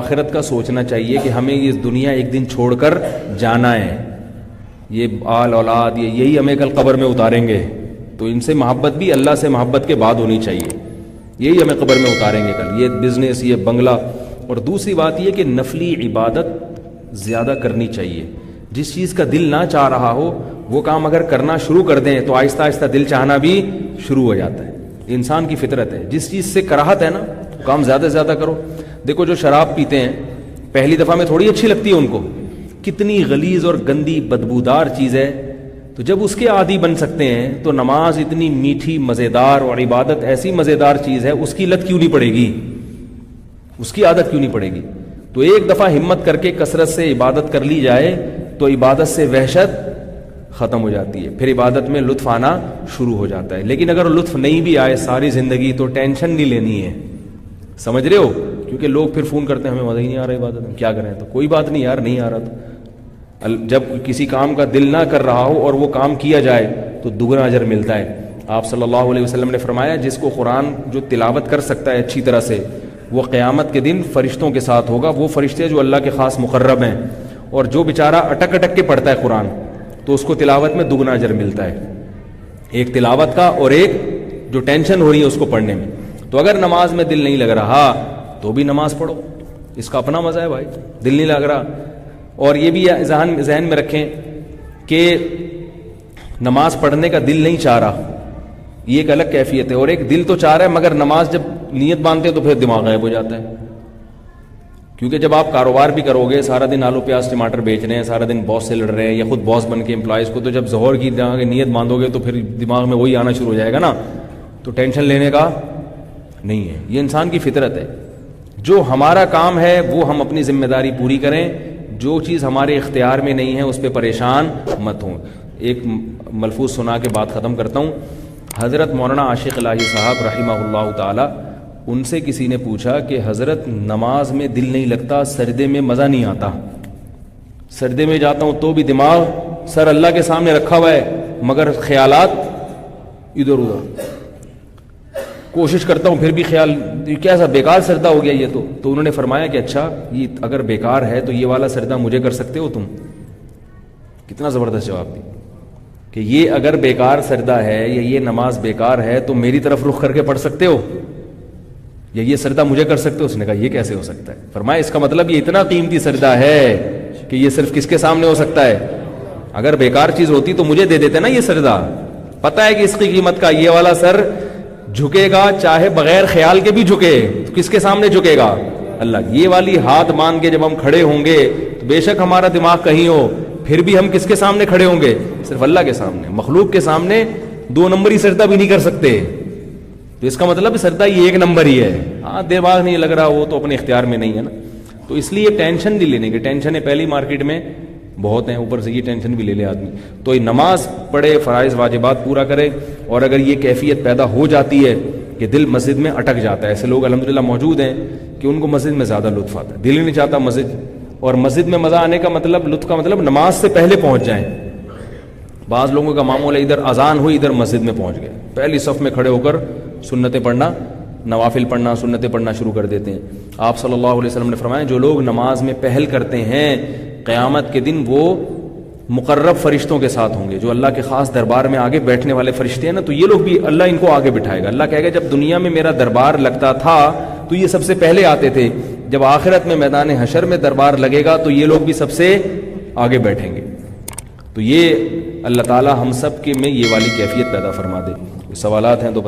آخرت کا سوچنا چاہیے کہ ہمیں یہ دنیا ایک دن چھوڑ کر جانا ہے، یہ آل اولاد یہی ہمیں کل قبر میں اتاریں گے، تو ان سے محبت بھی اللہ سے محبت کے بعد ہونی چاہیے، یہی ہمیں قبر میں اتاریں گے کل، یہ بزنس، یہ بنگلہ۔ اور دوسری بات یہ کہ نفلی عبادت زیادہ کرنی چاہیے، جس چیز کا دل نہ چاہ رہا ہو وہ کام اگر کرنا شروع کر دیں تو آہستہ آہستہ دل چاہنا بھی شروع ہو جاتا ہے، انسان کی فطرت ہے، جس چیز سے کراہت ہے نا کام زیادہ سے زیادہ کرو۔ دیکھو جو شراب پیتے ہیں پہلی دفعہ میں تھوڑی اچھی لگتی ہے ان کو، کتنی غلیظ اور گندی بدبودار چیز ہے، تو جب اس کے عادی بن سکتے ہیں تو نماز اتنی میٹھی مزیدار اور عبادت ایسی مزیدار چیز ہے، اس کی لت کیوں نہیں پڑے گی، اس کی عادت کیوں نہیں پڑے گی؟ تو ایک دفعہ ہمت کر کے کثرت سے عبادت کر لی جائے تو عبادت سے وحشت ختم ہو جاتی ہے، پھر عبادت میں لطف آنا شروع ہو جاتا ہے۔ لیکن اگر لطف نہیں بھی آئے ساری زندگی تو ٹینشن نہیں لینی ہے، سمجھ رہے ہو؟ کیونکہ لوگ پھر فون کرتے ہیں ہمیں مزہ ہی نہیں آ رہا عبادت میں، کیا کریں؟ تو کوئی بات نہیں یار، نہیں آ رہا تو جب کسی کام کا دل نہ کر رہا ہو اور وہ کام کیا جائے تو دگنا اجر ملتا ہے۔ آپ صلی اللہ علیہ وسلم نے فرمایا جس کو قرآن جو تلاوت کر سکتا ہے اچھی طرح سے وہ قیامت کے دن فرشتوں کے ساتھ ہوگا، وہ فرشتے جو اللہ کے خاص مقرب ہیں، اور جو بیچارہ اٹک اٹک کے پڑھتا ہے قرآن تو اس کو تلاوت میں دگنا اجر ملتا ہے، ایک تلاوت کا اور ایک جو ٹینشن ہو رہی ہے اس کو پڑھنے میں۔ تو اگر نماز میں دل نہیں لگ رہا تو بھی نماز پڑھو، اس کا اپنا مزہ ہے بھائی، دل نہیں لگ رہا۔ اور یہ بھی ذہن میں رکھیں کہ نماز پڑھنے کا دل نہیں چاہ رہا، یہ ایک الگ کیفیت ہے، اور ایک دل تو چاہ رہا ہے مگر نماز جب نیت باندھتے ہیں تو پھر دماغ غائب ہو جاتا ہے۔ کیونکہ جب آپ کاروبار بھی کرو گے، سارا دن آلو پیاز ٹماٹر بیچ رہے ہیں، سارا دن باس سے لڑ رہے ہیں یا خود باس بن کے امپلائیز کو، تو جب ظہر کی نیت باندھو گے تو پھر دماغ میں وہی آنا شروع ہو جائے گا نا، تو ٹینشن لینے کا نہیں ہے، یہ انسان کی فطرت ہے۔ جو ہمارا کام ہے وہ ہم اپنی ذمہ داری پوری کریں، جو چیز ہمارے اختیار میں نہیں ہے اس پہ پریشان مت ہوں۔ ایک ملفوظ سنا کے بات ختم کرتا ہوں۔ حضرت مولانا عاشق الہی صاحب رحمہ اللہ تعالی، ان سے کسی نے پوچھا کہ حضرت نماز میں دل نہیں لگتا، سجدے میں مزہ نہیں آتا، سجدے میں جاتا ہوں تو بھی دماغ سر اللہ کے سامنے رکھا ہوا ہے مگر خیالات ادھر ادھر، کوشش کرتا ہوں پھر بھی خیال، کیسا بیکار سجدہ ہو گیا یہ تو انہوں نے فرمایا کہ اچھا یہ اگر بیکار ہے تو یہ والا سجدہ مجھے کر سکتے ہو تم؟ کتنا زبردست جواب دی کہ یہ اگر بیکار سجدہ ہے یا یہ نماز بیکار ہے تو میری طرف رخ کر کے پڑھ سکتے ہو یا یہ سجدہ مجھے کر سکتے ہو؟ اس نے کہا یہ کیسے ہو سکتا ہے؟ فرمایا اس کا مطلب یہ اتنا قیمتی سجدہ ہے کہ یہ صرف کس کے سامنے ہو سکتا ہے؟ اگر بیکار چیز ہوتی تو مجھے دے دیتے نا یہ سجدہ، پتہ ہے کہ اس کی قیمت کا، یہ والا سر جھکے گا چاہے بغیر خیال کے بھی جھکے، تو کس کے سامنے جھکے گا؟ اللہ۔ یہ والی ہاتھ مان کے جب ہم کھڑے ہوں گے تو بے شک ہمارا دماغ کہیں ہو پھر بھی ہم کس کے سامنے کھڑے ہوں گے؟ صرف اللہ کے سامنے، مخلوق کے سامنے دو نمبری سجدہ بھی نہیں کر سکتے، تو اس کا مطلب سجدہ یہ ایک نمبر ہی ہے۔ ہاں دماغ نہیں لگ رہا وہ تو اپنے اختیار میں نہیں ہے نا، تو اس لیے ٹینشن نہیں لینے کی، ٹینشنیں پہلی مارکیٹ میں بہت ہیں، اوپر سے یہ ٹینشن بھی لے لے آدمی۔ تو یہ نماز پڑھے، فرائض واجبات پورا کرے، اور اگر یہ کیفیت پیدا ہو جاتی ہے کہ دل مسجد میں اٹک جاتا ہے، ایسے لوگ الحمدللہ موجود ہیں کہ ان کو مسجد میں زیادہ لطف آتا ہے، دل ہی نہیں چاہتا مسجد، اور مسجد میں مزہ آنے کا مطلب، لطف کا مطلب نماز سے پہلے پہنچ جائیں۔ بعض لوگوں کا معمول ہے ادھر اذان ہوئی ادھر مسجد میں پہنچ گئے، پہلی صف میں کھڑے ہو کر سنتیں پڑھنا، نوافل پڑھنا، سنتیں پڑھنا شروع کر دیتے ہیں۔ آپ صلی اللہ علیہ وسلم نے فرمایا جو لوگ نماز میں پہل کرتے ہیں قیامت کے دن وہ مقرب فرشتوں کے ساتھ ہوں گے، جو اللہ کے خاص دربار میں آگے بیٹھنے والے فرشتے ہیں نا، تو یہ لوگ بھی اللہ ان کو آگے بٹھائے گا۔ اللہ کہے گا جب دنیا میں میرا دربار لگتا تھا تو یہ سب سے پہلے آتے تھے، جب آخرت میں میدان حشر میں دربار لگے گا تو یہ لوگ بھی سب سے آگے بیٹھیں گے۔ تو یہ اللہ تعالی ہم سب کے میں یہ والی کیفیت پیدا فرما دے۔ سوالات ہیں تو